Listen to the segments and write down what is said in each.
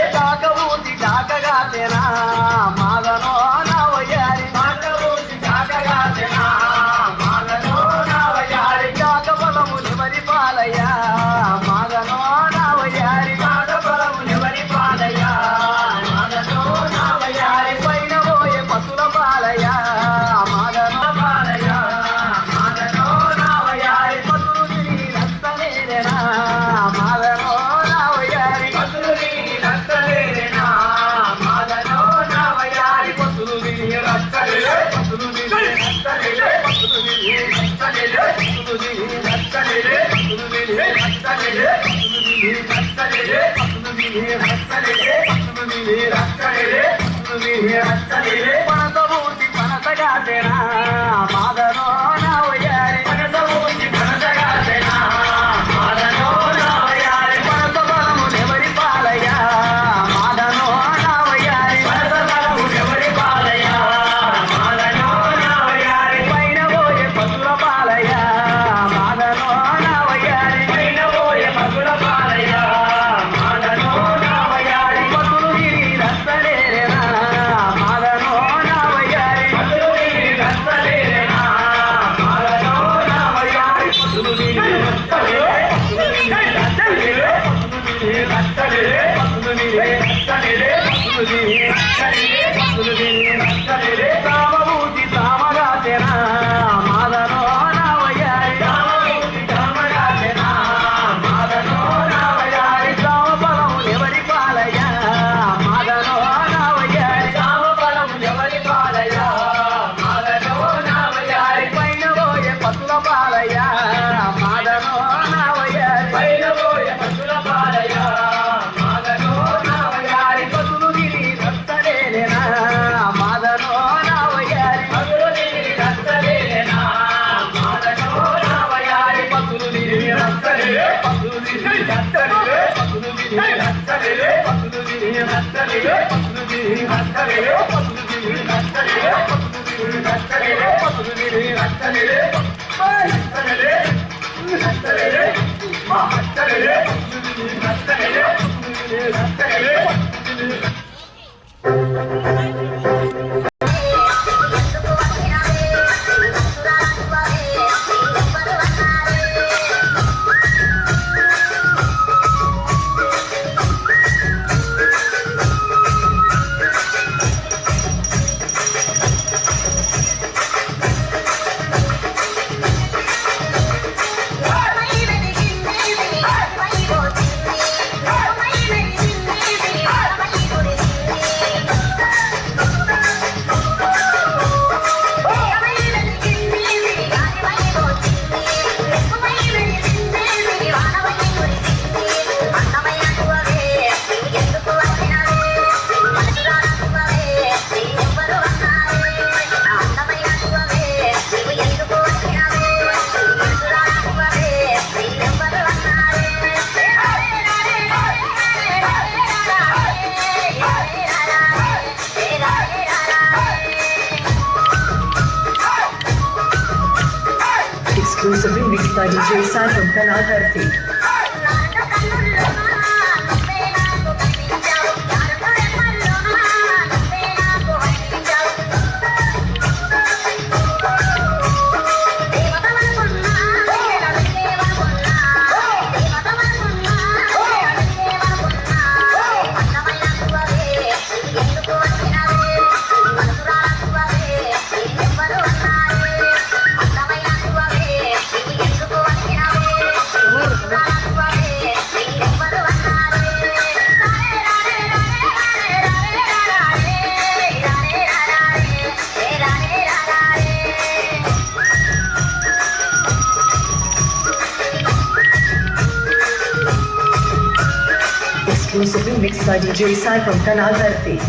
కాకబూసి కాకగాసేనా మాగనో నా వయ్యారి కాకబూసి కాకగాసేనా మాగనో నా వయ్యారి కాకబలము నివరి పాలయ్యా మాగనో నా వయ్యారి కాకబలము నివరి పాలయ్యా మాగనో నా వయ్యారి పైన పోయే పతుల పాలయ్యా మాగనో పాలయ్యా మాగనో నా వయ్యారి పతులు తిరిగి రక్తలేరేనా మాగనో నా వయ్యారి పతులు తిరిగి రక్తలేరేనా మాగనో నా వయ్యారి పతులు తిరిగి రక్తలేరే పతులు తిరిగి రక్తలేరే పతులు తిరిగి రక్తలేరే పతులు తిరిగి రక్తలేరే పతులు తిరిగి రక్తలేరే పతులు తిరిగి రక్తలేరే పతులు తిరిగి రక్తలేరే పతులు తిరిగి రక్తలేరే పతులు తిరిగి రక్తలేరే పనసబూసి పనసగాసేనా మాగనో నా వయ్యారి పనసబూసి పనసగాసేనా మాగనో నా వయ్యారి పనస బలము నెవరి పాలయ్యా మాగనో నా వయ్యారి పనస బలము నెవరి పాలయ్యా మాగనో నా వయ్యారి పైన పోయే పతుల పాలయ్యా మాగనో నా వయ్యారి పైన పోయే పతుల పాలయ్యా మాగనో నా వయ్యారి పతులు తిరిగి రస్తలేరేనా మాగనో నా వయ్యారి పతులు తిరిగి రస్తలేరేనా మాగనో నా వయ్యారి పతులు తిరిగి రస్తలేరే పతులు తిరిగి రస్తలేరే పతులు తిరిగి రస్తలేరే పతులు తిరిగి రస్తలేరే పతులు తిరిగి రస్తలేరే తామబూసి తామగాసేనా మాగనో నా వయ్యారి తామబూసి తామగాసేనా మాగనో నా వయ్యారి తామ బలము ఎవరి పాలయ్యా మాగనో నా వయ్యారి తామ బలము ఎవరి పాలయ్యా మాగనో నా వయ్యారి పైన పోయే పతుల పాలయ్యా మాగనో నా వయ్యారి పైన పోయే పతుల పాలయ్యా మాగనో నా వయ్యారి పతులు తిరిగి రక్తలేరేనా మాగనో నా వయ్యారి పతులు తిరిగి రక్తలేరేనా మాగనో నా వయ్యారి పతులు తిరిగి రక్తలేరే పతులు తిరిగి రక్తలేరే పతులు తిరిగి రక్తలేరే పతులు తిరిగి రక్తలేరే పతులు తిరిగి రక్తలేరే పతులు తిరిగి రక్తలేరే పతులు తిరిగి రక్తలేరే పతులు తిరిగి రక్తలేరే రక్తలేరే రక్తలేరే మా రక్తలేరే పతులు తిరిగి రక్తలేరే పతులు తిరిగి రక్తలేరే పతులు తిరిగి exclusively mixed by DJ San from Canal Karthi. Exclusively mixed by DJ Sai from Canal Karthi.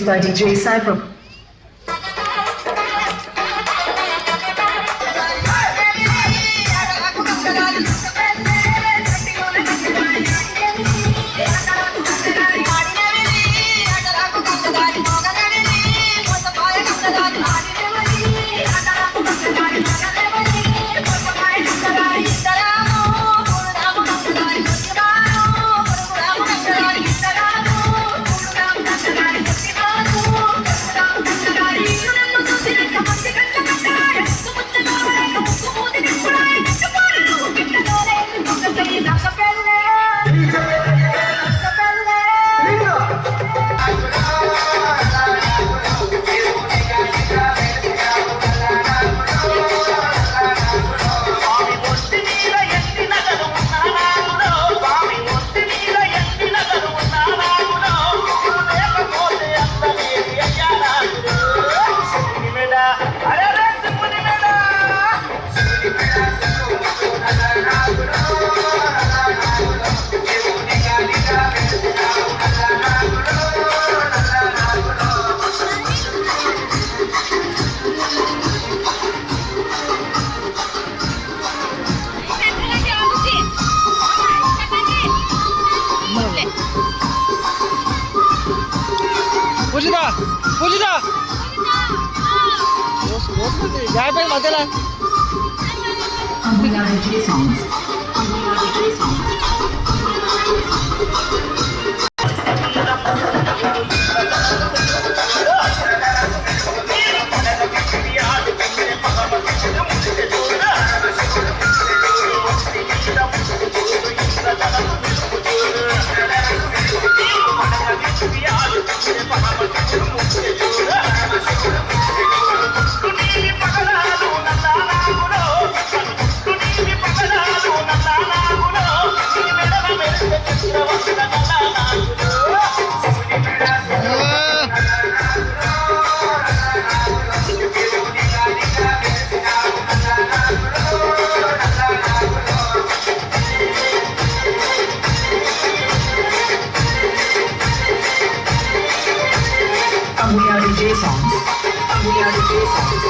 Mixed by DJ Sai from పూజిత యాభై మధ్యలో DJ songs. We are DJ songs. We are DJ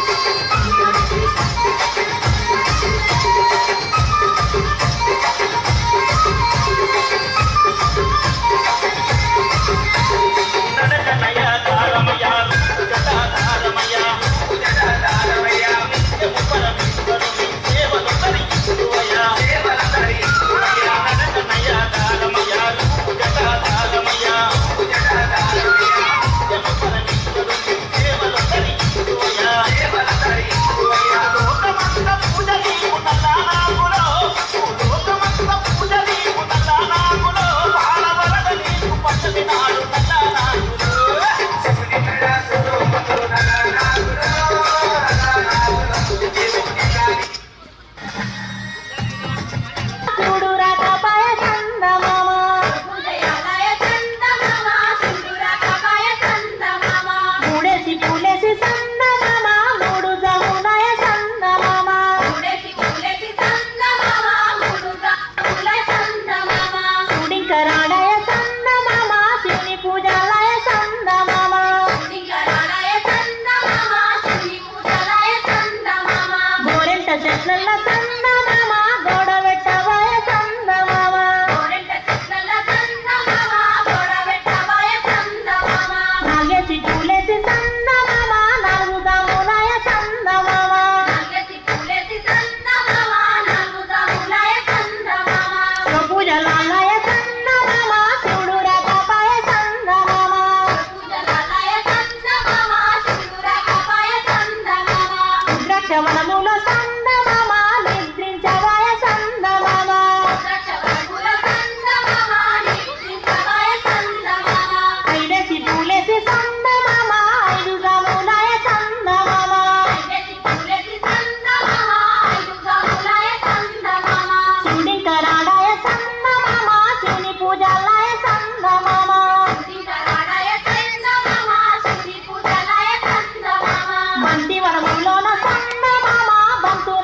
బంతి వరములోన సంద మామ బంతు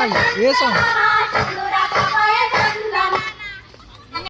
సాంగ్ ఏ song